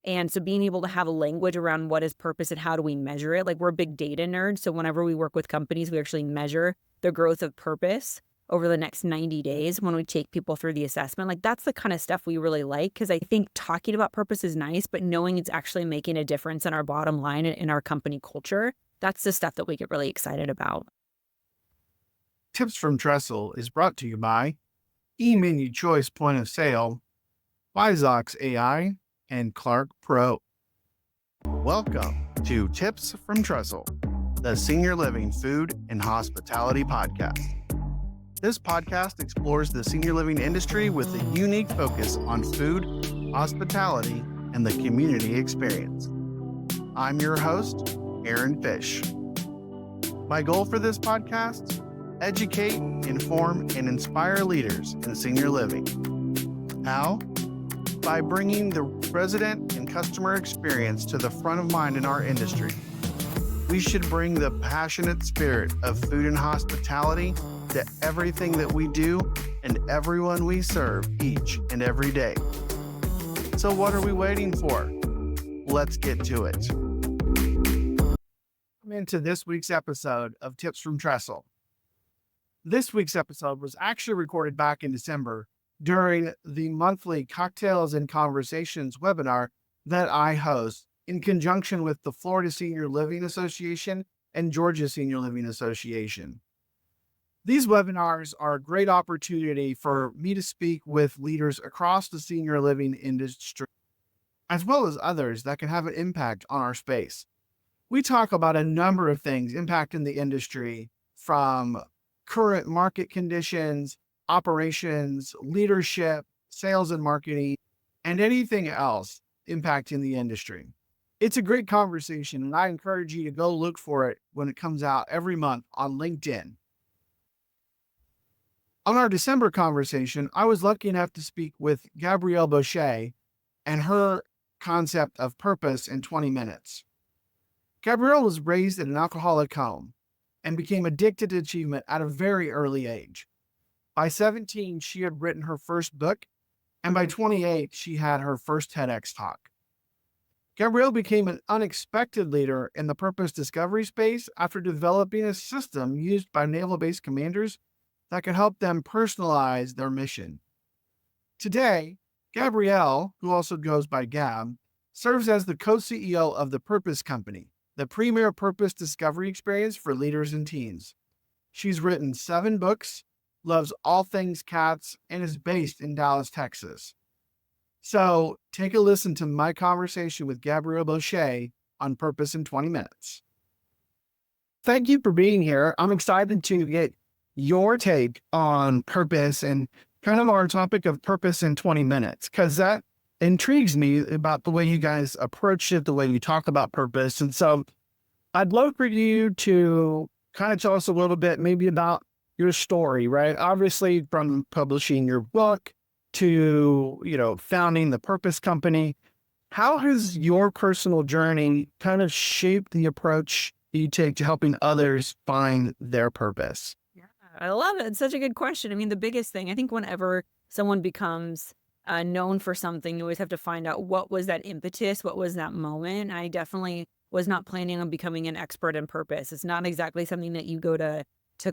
And so being able to have a language around what is purpose and how do we measure it, like we're big data nerds. So whenever we work with companies, we actually measure the growth of purpose over the next 90 days when we take people through the assessment. Like that's the kind of stuff we really like, because I think talking about purpose is nice, but knowing it's actually making a difference in our bottom line and in our company culture, that's the stuff that we get really excited about. Tips from Trestle is brought to you by eMenu Choice Point of Sale, Vizox AI, and Clark Pro. Welcome to Tips from Trestle, the Senior Living Food and Hospitality Podcast. This podcast explores the senior living industry with a unique focus on food, hospitality, and the community experience. I'm your host, Aaron Fish. My goal for this podcast: educate, inform, and inspire leaders in senior living. How? By bringing the resident and customer experience to the front of mind in our industry. We should bring the passionate spirit of food and hospitality to everything that we do and everyone we serve each and every day. So what are we waiting for? Let's get to it. Welcome into this week's episode of Tips from Trestle. This week's episode was actually recorded back in December during the monthly Cocktails and Conversations webinar that I host in conjunction with the Florida Senior Living Association and Georgia Senior Living Association. These webinars are a great opportunity for me to speak with leaders across the senior living industry, as well as others that can have an impact on our space. We talk about a number of things impacting the industry, from current market conditions, operations, leadership, sales and marketing, and anything else impacting the industry. It's a great conversation, and I encourage you to go look for it when it comes out every month on LinkedIn. On our December conversation, I was lucky enough to speak with Gabrielle Bosche and her concept of purpose in 20 minutes. Gabrielle was raised in an alcoholic home and became addicted to achievement at a very early age. By 17, she had written her first book, and by 28, she had her first TEDx talk. Gabrielle became an unexpected leader in the purpose discovery space after developing a system used by naval base commanders that could help them personalize their mission. Today, Gabrielle, who also goes by Gab, serves as the co-CEO of the Purpose Company, the premier purpose discovery experience for leaders and teens. She's written 7 books, loves all things cats, and is based in Dallas, Texas. So take a listen to my conversation with Gabrielle Bosche on Purpose in 20 minutes. Thank you for being here. I'm excited to get your take on purpose and kind of our topic of purpose in 20 minutes, because that intrigues me about the way you guys approach it, the way you talk about purpose. And so I'd love for you to kind of tell us a little bit maybe about your story, right? Obviously, from publishing your book to, founding the Purpose Company. How has your personal journey kind of shaped the approach you take to helping others find their purpose? Yeah, I love it. It's such a good question. I mean, the biggest thing, I think whenever someone becomes known for something, you always have to find out what was that impetus, what was that moment. I definitely was not planning on becoming an expert in purpose. It's not exactly something that you go to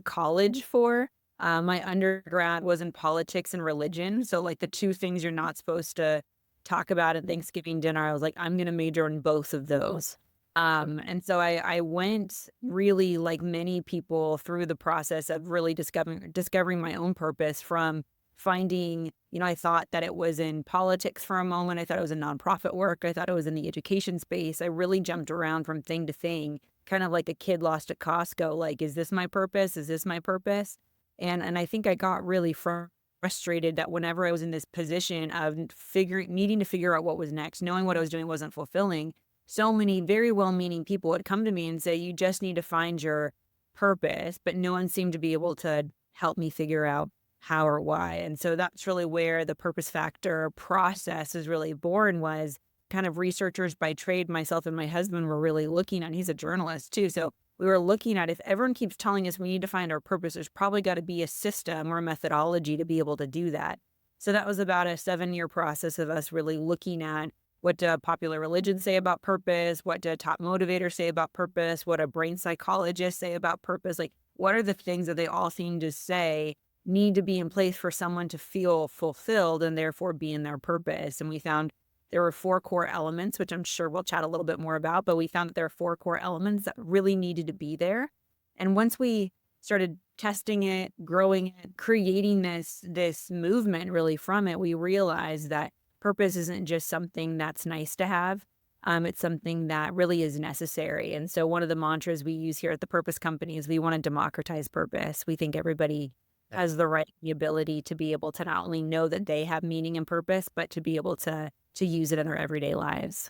college for. My undergrad was in politics and religion. So like the two things you're not supposed to talk about at Thanksgiving dinner, I was like, I'm going to major in both of those. And so I went really, like many people, through the process of really discovering my own purpose, from finding, I thought that it was in politics for a moment. I thought it was in nonprofit work. I thought it was in the education space. I really jumped around from thing to thing, kind of like a kid lost at Costco. Like, is this my purpose? Is this my purpose? And I think I got really frustrated that whenever I was in this position of needing to figure out what was next, knowing what I was doing wasn't fulfilling, so many very well-meaning people would come to me and say, you just need to find your purpose, but no one seemed to be able to help me figure out how or why. And so that's really where the purpose factor process is really born, was kind of researchers by trade. Myself and my husband were really looking at, he's a journalist too, so we were looking at, if everyone keeps telling us we need to find our purpose, there's probably got to be a system or a methodology to be able to do that. So that was about a 7-year process of us really looking at What do popular religions say about purpose? What do top motivators say about purpose? What do brain psychologists say about purpose? Like, what are the things that they all seem to say need to be in place for someone to feel fulfilled and therefore be in their purpose? And we found there were four core elements, which I'm sure we'll chat a little bit more about, but we found that there are four core elements that really needed to be there. And once we started testing it, growing it, creating this movement really from it, we realized that purpose isn't just something that's nice to have. It's something that really is necessary. And so one of the mantras we use here at the Purpose Company is we want to democratize purpose. We think everybody has the right, the ability to be able to not only know that they have meaning and purpose, but to be able to use it in their everyday lives.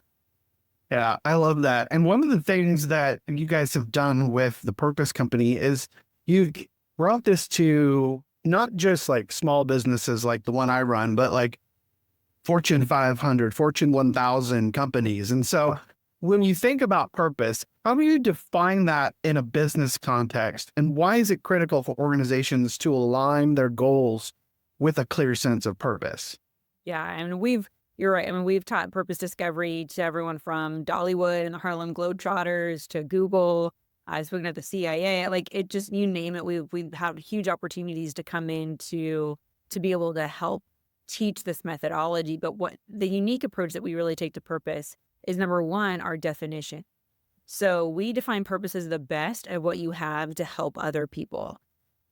Yeah, I love that. And one of the things that you guys have done with the Purpose Company is you've brought this to not just like small businesses like the one I run, but like Fortune 500, Fortune 1000 companies. And so when you think about purpose, how do you define that in a business context? And why is it critical for organizations to align their goals with a clear sense of purpose? Yeah, and you're right. I mean, we've taught purpose discovery to everyone from Dollywood and the Harlem Globetrotters to Google. I've spoken at the CIA. Like it just, you name it. We've had huge opportunities to come in to be able to help teach this methodology. But what the unique approach that we really take to purpose is number one, our definition. So we define purpose as the best of what you have to help other people.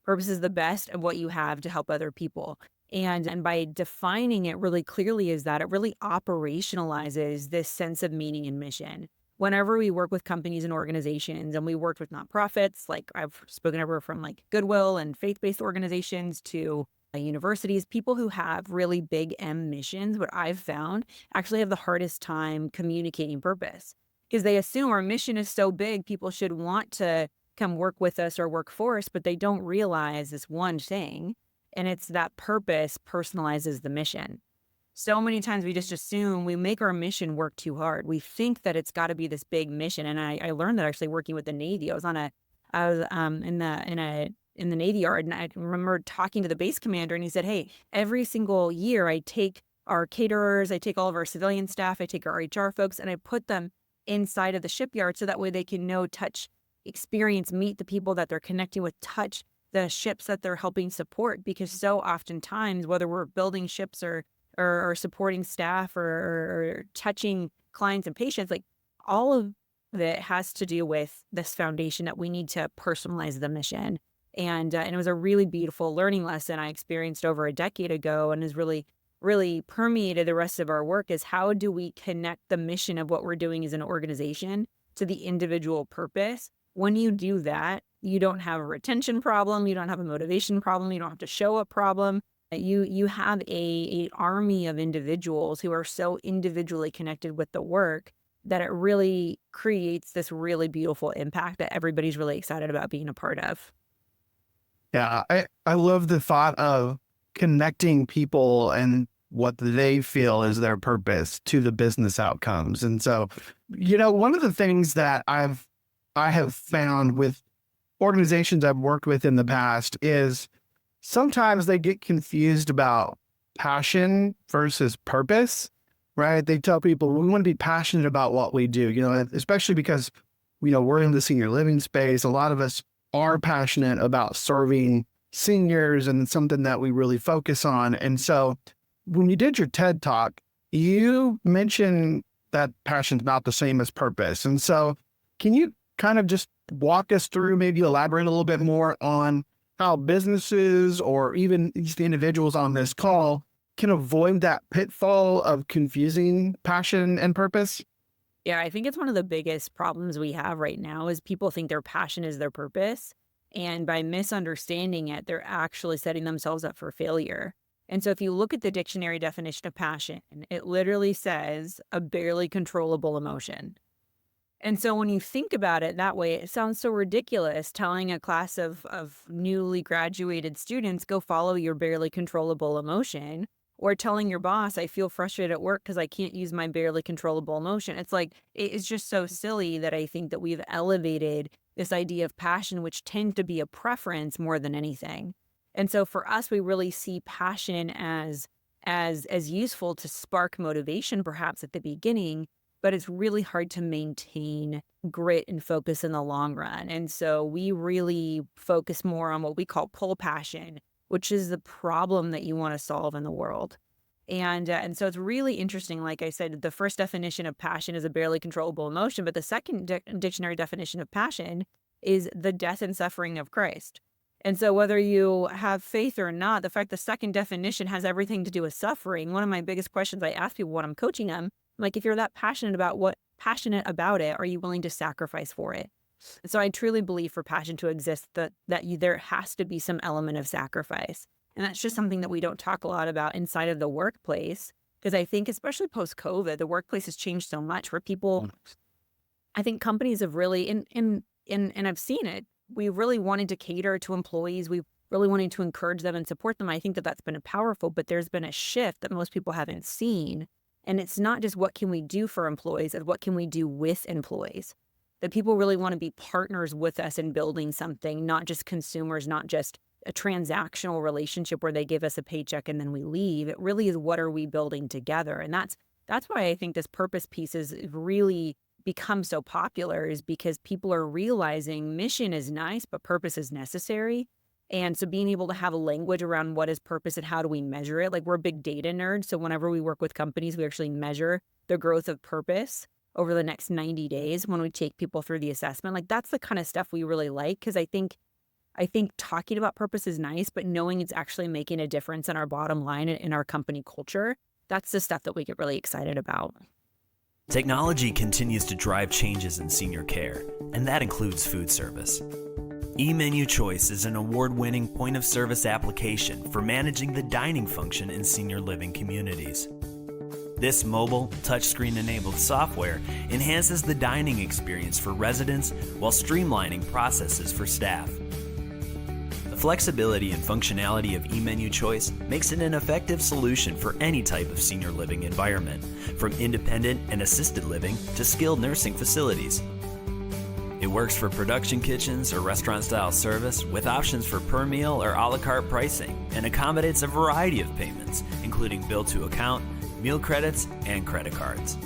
Purpose is the best of what you have to help other people. And by defining it really clearly is that it really operationalizes this sense of meaning and mission. Whenever we work with companies and organizations, and we worked with nonprofits, like I've spoken over from like Goodwill and faith-based organizations to universities, people who have really big M missions, what I've found actually have the hardest time communicating purpose because they assume our mission is so big, people should want to come work with us or work for us, but they don't realize this one thing. And it's that purpose personalizes the mission. So many times we just assume we make our mission work too hard. We think that it's got to be this big mission. And I learned that actually working with the Navy. I was in the Navy Yard, and I remember talking to the base commander, and he said, "Hey, every single year I take our caterers, I take all of our civilian staff, I take our HR folks, and I put them inside of the shipyard so that way they can know, touch, experience, meet the people that they're connecting with, touch the ships that they're helping support, because so oftentimes, whether we're building ships or supporting staff or touching clients and patients, like all of it has to do with this foundation that we need to personalize the mission. And it was a really beautiful learning lesson I experienced over a decade ago, and has really permeated the rest of our work. Is how do we connect the mission of what we're doing as an organization to the individual purpose? When you do that, you don't have a retention problem, you don't have a motivation problem, you don't have to show up problem. You have a army of individuals who are so individually connected with the work that it really creates this really beautiful impact that everybody's really excited about being a part of. Yeah, I love the thought of connecting people and what they feel is their purpose to the business outcomes. And so, one of the things that I have found with organizations I've worked with in the past is sometimes they get confused about passion versus purpose, right? They tell people we want to be passionate about what we do, especially because, we're in the senior living space. A lot of us are passionate about serving seniors, and it's something that we really focus on. And so when you did your TED talk, you mentioned that passion's not the same as purpose. And so can you kind of just walk us through, maybe elaborate a little bit more on how businesses or even the individuals on this call can avoid that pitfall of confusing passion and purpose? Yeah, I think it's one of the biggest problems we have right now is people think their passion is their purpose. And by misunderstanding it, they're actually setting themselves up for failure. And so if you look at the dictionary definition of passion, it literally says a barely controllable emotion. And so when you think about it that way, it sounds so ridiculous telling a class of newly graduated students, go follow your barely controllable emotion, or telling your boss, I feel frustrated at work because I can't use my barely controllable emotion. It's like, it's just so silly that I think that we've elevated this idea of passion, which tends to be a preference more than anything. And so for us, we really see passion as useful to spark motivation perhaps at the beginning, but it's really hard to maintain grit and focus in the long run. And so we really focus more on what we call pull passion, which is the problem that you want to solve in the world. And so it's really interesting. Like I said, the first definition of passion is a barely controllable emotion, but the second dictionary definition of passion is the death and suffering of Christ. And so whether you have faith or not, the fact the second definition has everything to do with suffering. One of my biggest questions I ask people when I'm coaching them, I'm like, if you're that passionate about it, are you willing to sacrifice for it? And so I truly believe for passion to exist there has to be some element of sacrifice. And that's just something that we don't talk a lot about inside of the workplace. Because I think, especially post COVID, the workplace has changed so much where people, I think companies have really, and I've seen it, we really wanted to cater to employees. We really wanted to encourage them and support them. I think that that's been powerful, but there's been a shift that most people haven't seen. And it's not just what can we do for employees, it's what can we do with employees. That people really want to be partners with us in building something, not just consumers, not just a transactional relationship where they give us a paycheck and then we leave. It really is, what are we building together? And that's why I think this purpose piece is really become so popular, is because people are realizing mission is nice, but purpose is necessary. And so being able to have a language around what is purpose and how do we measure it? Like, we're big data nerds. So whenever we work with companies, we actually measure the growth of purpose over the next 90 days when we take people through the assessment. Like, that's the kind of stuff we really like, because I think talking about purpose is nice, but knowing it's actually making a difference in our bottom line and in our company culture, that's the stuff that we get really excited about. Technology continues to drive changes in senior care, and that includes food service. eMenu Choice is an award-winning point-of-service application for managing the dining function in senior living communities. This mobile, touchscreen-enabled software enhances the dining experience for residents while streamlining processes for staff. The flexibility and functionality of eMenu Choice makes it an effective solution for any type of senior living environment, from independent and assisted living to skilled nursing facilities. It works for production kitchens or restaurant-style service with options for per meal or a la carte pricing, and accommodates a variety of payments, including bill to account, meal credits, and credit cards.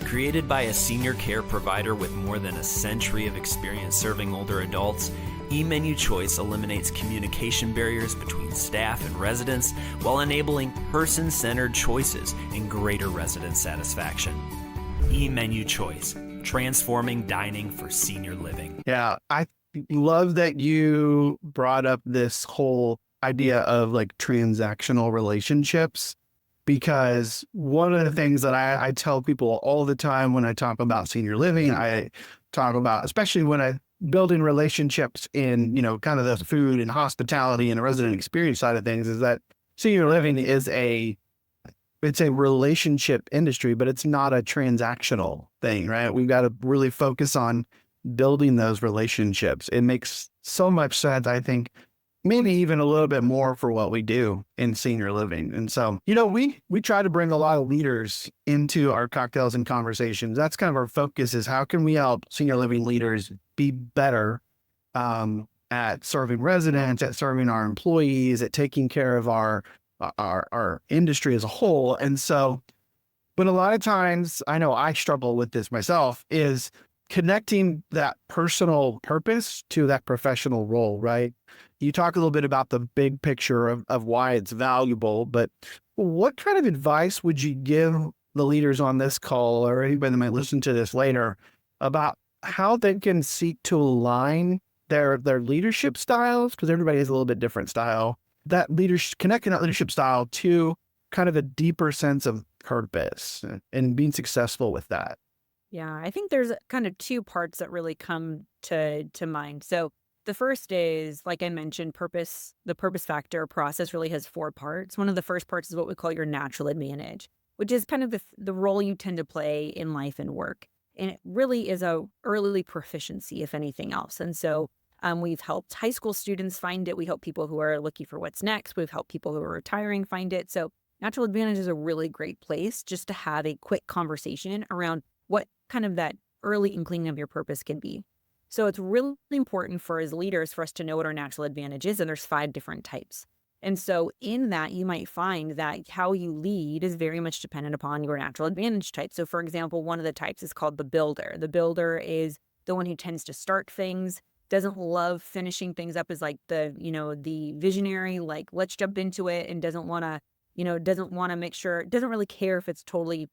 Created by a senior care provider with more than a century of experience serving older adults, eMenu Choice eliminates communication barriers between staff and residents while enabling person-centered choices and greater resident satisfaction. eMenu Choice, transforming dining for senior living. Yeah, I love that you brought up this whole idea of like transactional relationships, because one of the things that I tell people all the time when I talk about senior living, I talk about, especially when I building relationships in, kind of the food and hospitality and resident experience side of things, is that senior living is it's a relationship industry, but it's not a transactional thing, right? We've got to really focus on building those relationships. It makes so much sense, I think, maybe even a little bit more for what we do in senior living. And so, we try to bring a lot of leaders into our cocktails and conversations. That's kind of our focus, is how can we help senior living leaders be better at serving residents, at serving our employees, at taking care of our industry as a whole. And so, but a lot of times, I know I struggle with this myself, is connecting that personal purpose to that professional role, right? You talk a little bit about the big picture of why it's valuable, but what kind of advice would you give the leaders on this call, or anybody that might listen to this later, about how they can seek to align their leadership styles? Because everybody has a little bit different style. Connecting that leadership style to kind of a deeper sense of purpose and being successful with that. Yeah, I think there's kind of two parts that really come to mind. So the first is, like I mentioned, purpose. The purpose factor process really has 4 parts. One of the first parts is what we call your natural advantage, which is kind of the role you tend to play in life and work. And it really is a early proficiency, if anything else. And so we've helped high school students find it. We help people who are looking for what's next. We've helped people who are retiring find it. So natural advantage is a really great place just to have a quick conversation around what kind of that early inkling of your purpose can be. So it's really important for as leaders for us to know what our natural advantage is. And there's 5 different types. And so in that, you might find that how you lead is very much dependent upon your natural advantage type. So for example, one of the types is called the builder. The builder is the one who tends to start things, doesn't love finishing things up, as like the visionary, like let's jump into it, and doesn't want to, doesn't want to make sure, doesn't really care if it's totally,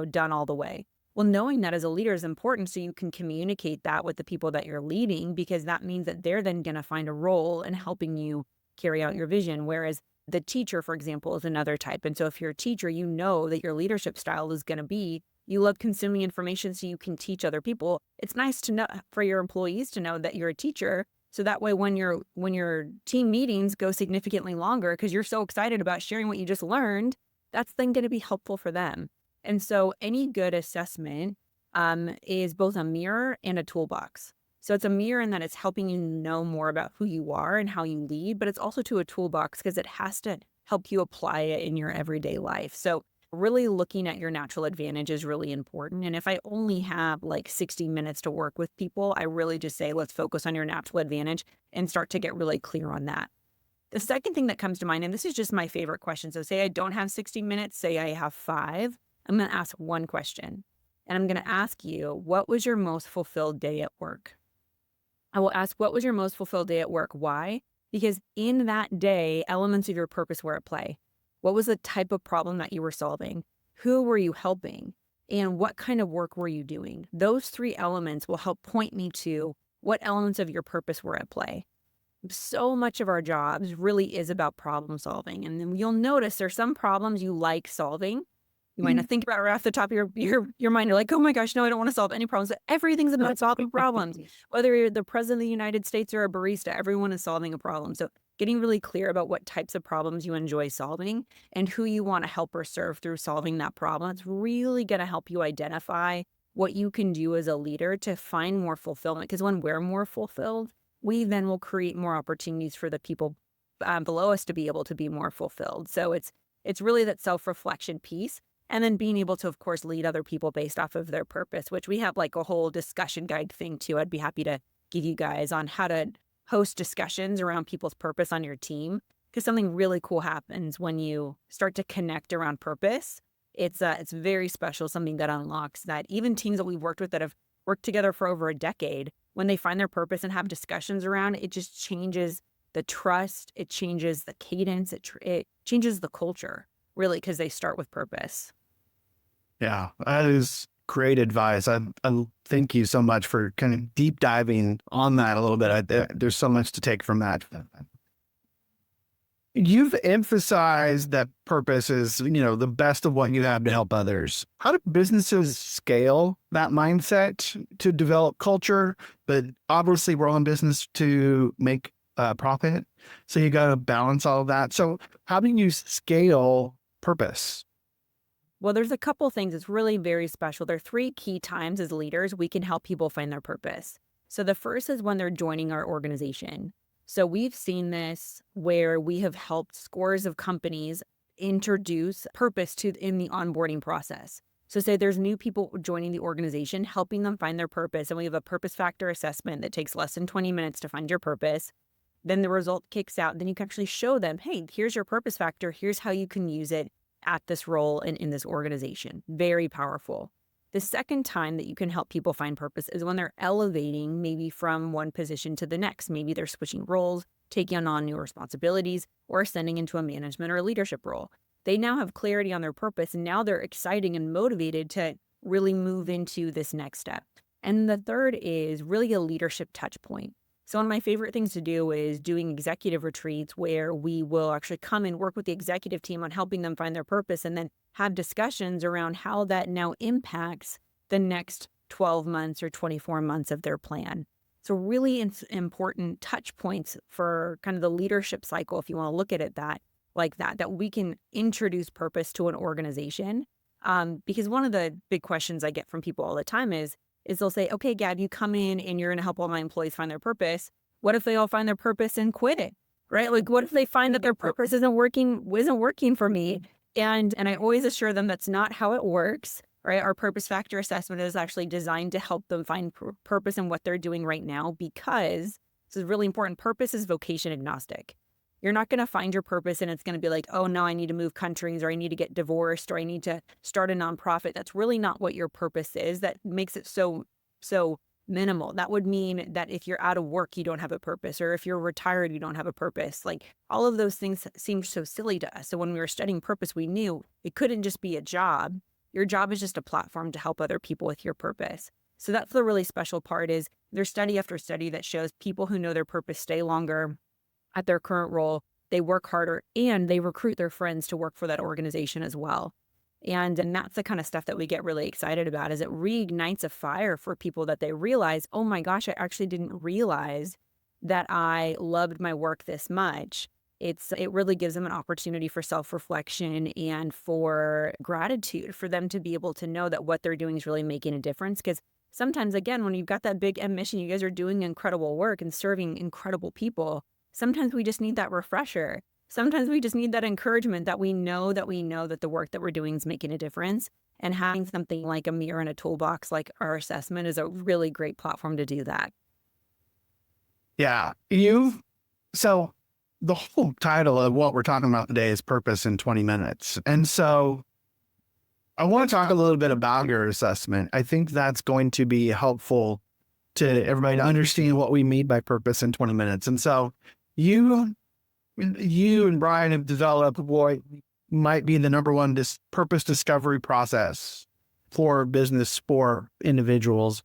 done all the way. Well, knowing that as a leader is important so you can communicate that with the people that you're leading, because that means that they're then going to find a role in helping you carry out your vision. Whereas the teacher, for example, is another type. And so if you're a teacher, you know that your leadership style is going to be, you love consuming information so you can teach other people. It's nice to know for your employees to know that you're a teacher. So that way, when your team meetings go significantly longer because you're so excited about sharing what you just learned, that's then going to be helpful for them. And so any good assessment is both a mirror and a toolbox. So it's a mirror in that it's helping you know more about who you are and how you lead, but it's also to a toolbox because it has to help you apply it in your everyday life. So really looking at your natural advantage is really important. And if I only have like 60 minutes to work with people, I really just say, let's focus on your natural advantage and start to get really clear on that. The second thing that comes to mind, and this is just my favorite question. So say I don't have 60 minutes, say I have 5, I'm going to ask one question. And I'm going to ask you, what was your most fulfilled day at work? I will ask, what was your most fulfilled day at work? Why? Because in that day, elements of your purpose were at play. What was the type of problem that you were solving? Who were you helping? And what kind of work were you doing? Those 3 elements will help point me to what elements of your purpose were at play. So much of our jobs really is about problem solving. And then you'll notice there's some problems you like solving. You might not think about it right off the top of your mind. You're like, oh my gosh, no, I don't want to solve any problems. But everything's about solving problems. Whether you're the president of the United States or a barista, everyone is solving a problem. So getting really clear about what types of problems you enjoy solving and who you want to help or serve through solving that problem, it's really going to help you identify what you can do as a leader to find more fulfillment. Because when we're more fulfilled, we then will create more opportunities for the people below us to be able to be more fulfilled. So it's really that self-reflection piece. And then being able to, of course, lead other people based off of their purpose, which we have like a whole discussion guide thing too. I'd be happy to give you guys on how to host discussions around people's purpose on your team, because something really cool happens when you start to connect around purpose. It's very special, something that unlocks that. Even teams that we've worked with that have worked together for over a decade, when they find their purpose and have discussions around it, it just changes the trust. It changes the cadence. It changes the culture, really, because they start with purpose. Yeah, that is great advice. I thank you so much for kind of deep diving on that a little bit. There's so much to take from that. You've emphasized that purpose is, the best of what you have to help others. How do businesses scale that mindset to develop culture? But obviously we're all in business to make profit. So you got to balance all of that. So how do you scale purpose? Well, there's a couple things that's really very special. There are 3 key times as leaders we can help people find their purpose. So the first is when they're joining our organization. So we've seen this where we have helped scores of companies introduce purpose in the onboarding process. So say there's new people joining the organization, helping them find their purpose. And we have a purpose factor assessment that takes less than 20 minutes to find your purpose. Then the result kicks out. Then you can actually show them, hey, here's your purpose factor. Here's how you can use it at this role and in this organization. Very powerful. The second time that you can help people find purpose is when they're elevating maybe from one position to the next. Maybe they're switching roles, taking on new responsibilities, or ascending into a management or a leadership role. They now have clarity on their purpose, and now they're excited and motivated to really move into this next step. And the third is really a leadership touch point. So one of my favorite things to do is doing executive retreats where we will actually come and work with the executive team on helping them find their purpose, and then have discussions around how that now impacts the next 12 months or 24 months of their plan. So really important touch points for kind of the leadership cycle, if you want to look at it that we can introduce purpose to an organization. Because one of the big questions I get from people all the time is they'll say, okay, Gab, you come in and you're going to help all my employees find their purpose. What if they all find their purpose and quit it, right? Like, what if they find that their purpose isn't working for me? And I always assure them that's not how it works, right? Our purpose factor assessment is actually designed to help them find purpose in what they're doing right now, because this is really important. Purpose is vocation agnostic. You're not going to find your purpose and it's going to be like, oh, no, I need to move countries, or I need to get divorced, or I need to start a nonprofit. That's really not what your purpose is. That makes it so minimal. That would mean that if you're out of work, you don't have a purpose, or if you're retired, you don't have a purpose. Like, all of those things seem so silly to us. So when we were studying purpose, we knew it couldn't just be a job. Your job is just a platform to help other people with your purpose. So that's the really special part. Is there's study after study that shows people who know their purpose stay longer at their current role, they work harder, and they recruit their friends to work for that organization as well. And that's the kind of stuff that we get really excited about, is it reignites a fire for people that they realize, oh my gosh, I actually didn't realize that I loved my work this much. It really gives them an opportunity for self-reflection and for gratitude, for them to be able to know that what they're doing is really making a difference. Because sometimes, again, when you've got that big mission, you guys are doing incredible work and serving incredible people. Sometimes we just need that refresher. Sometimes we just need that encouragement that we know that the work that we're doing is making a difference. And having something like a mirror and a toolbox like our assessment is a really great platform to do that. Yeah. So the whole title of what we're talking about today is Purpose in 20 Minutes. And so I want to talk a little bit about your assessment. I think that's going to be helpful to everybody to understand what we mean by purpose in 20 minutes. And so you and Brian have developed what might be the number one purpose discovery process for business, for individuals.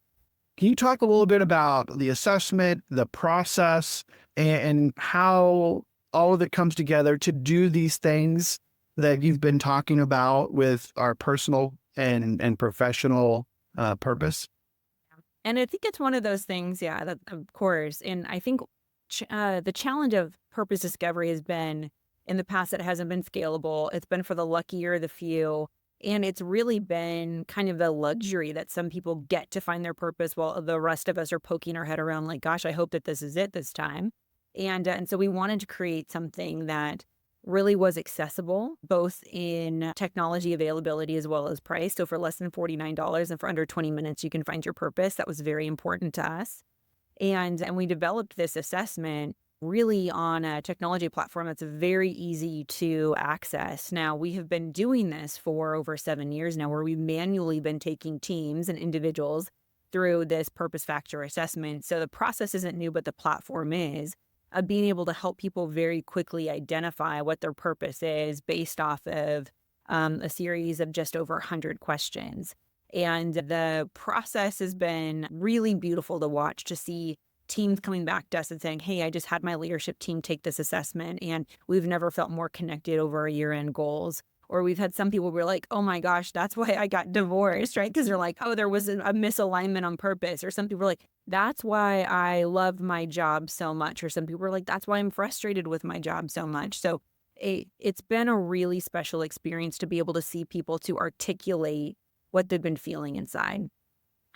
Can you talk a little bit about the assessment, the process, and how all of it comes together to do these things that you've been talking about with our personal and professional purpose? And I think it's one of those things, yeah, that, of course. And I think the challenge of purpose discovery has been, in the past, it hasn't been scalable. It's been for the lucky or the few. And it's really been kind of the luxury that some people get to find their purpose while the rest of us are poking our head around like, gosh, I hope that this is it this time. And so we wanted to create something that really was accessible, both in technology availability as well as price. So for less than $49 and for under 20 minutes, you can find your purpose. That was very important to us. And we developed this assessment really on a technology platform that's very easy to access. Now, we have been doing this for over 7 years now, where we've manually been taking teams and individuals through this purpose factor assessment. So the process isn't new, but the platform is, of being able to help people very quickly identify what their purpose is based off of a series of just over 100 questions. And the process has been really beautiful to watch, to see teams coming back to us and saying, hey, I just had my leadership team take this assessment and we've never felt more connected over our year-end goals. Or we've had some people who were like, oh my gosh, that's why I got divorced, right? Because they're like, oh, there was a misalignment on purpose. Or some people were like, that's why I love my job so much. Or some people were like, that's why I'm frustrated with my job so much. So it's been a really special experience to be able to see people to articulate what they've been feeling inside.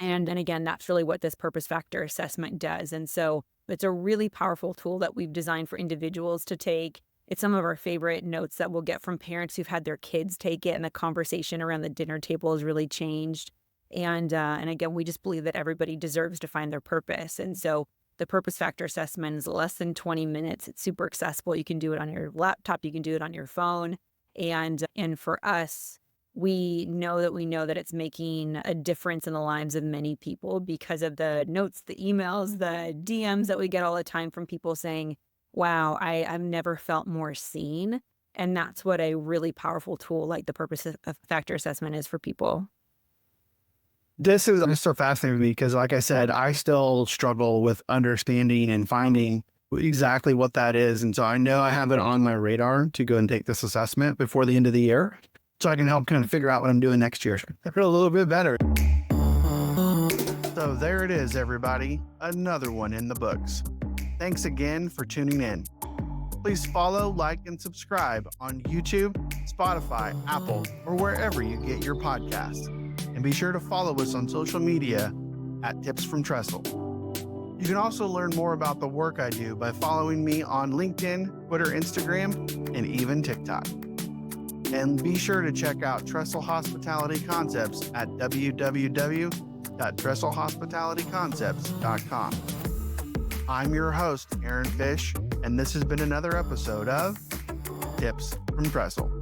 And again, that's really what this purpose factor assessment does. And so it's a really powerful tool that we've designed for individuals to take. It's some of our favorite notes that we'll get from parents who've had their kids take it, and the conversation around the dinner table has really changed. And again, we just believe that everybody deserves to find their purpose. And so the purpose factor assessment is less than 20 minutes. It's super accessible. You can do it on your laptop. You can do it on your phone. And for us, we know that it's making a difference in the lives of many people because of the notes, the emails, the DMs that we get all the time from people saying, wow, I've never felt more seen. And that's what a really powerful tool like the purpose factor assessment is for people. This is just so fascinating to me because, like I said, I still struggle with understanding and finding exactly what that is. And so I know I have it on my radar to go and take this assessment before the end of the year, so I can help kind of figure out what I'm doing next year. I feel a little bit better. So there it is, everybody. Another one in the books. Thanks again for tuning in. Please follow, like, and subscribe on YouTube, Spotify, Apple, or wherever you get your podcasts. And be sure to follow us on social media at Tips from Trestle. You can also learn more about the work I do by following me on LinkedIn, Twitter, Instagram, and even TikTok. And be sure to check out Trestle Hospitality Concepts at www.trestlehospitalityconcepts.com. I'm your host, Aaron Fish, And this has been another episode of Tips from Trestle.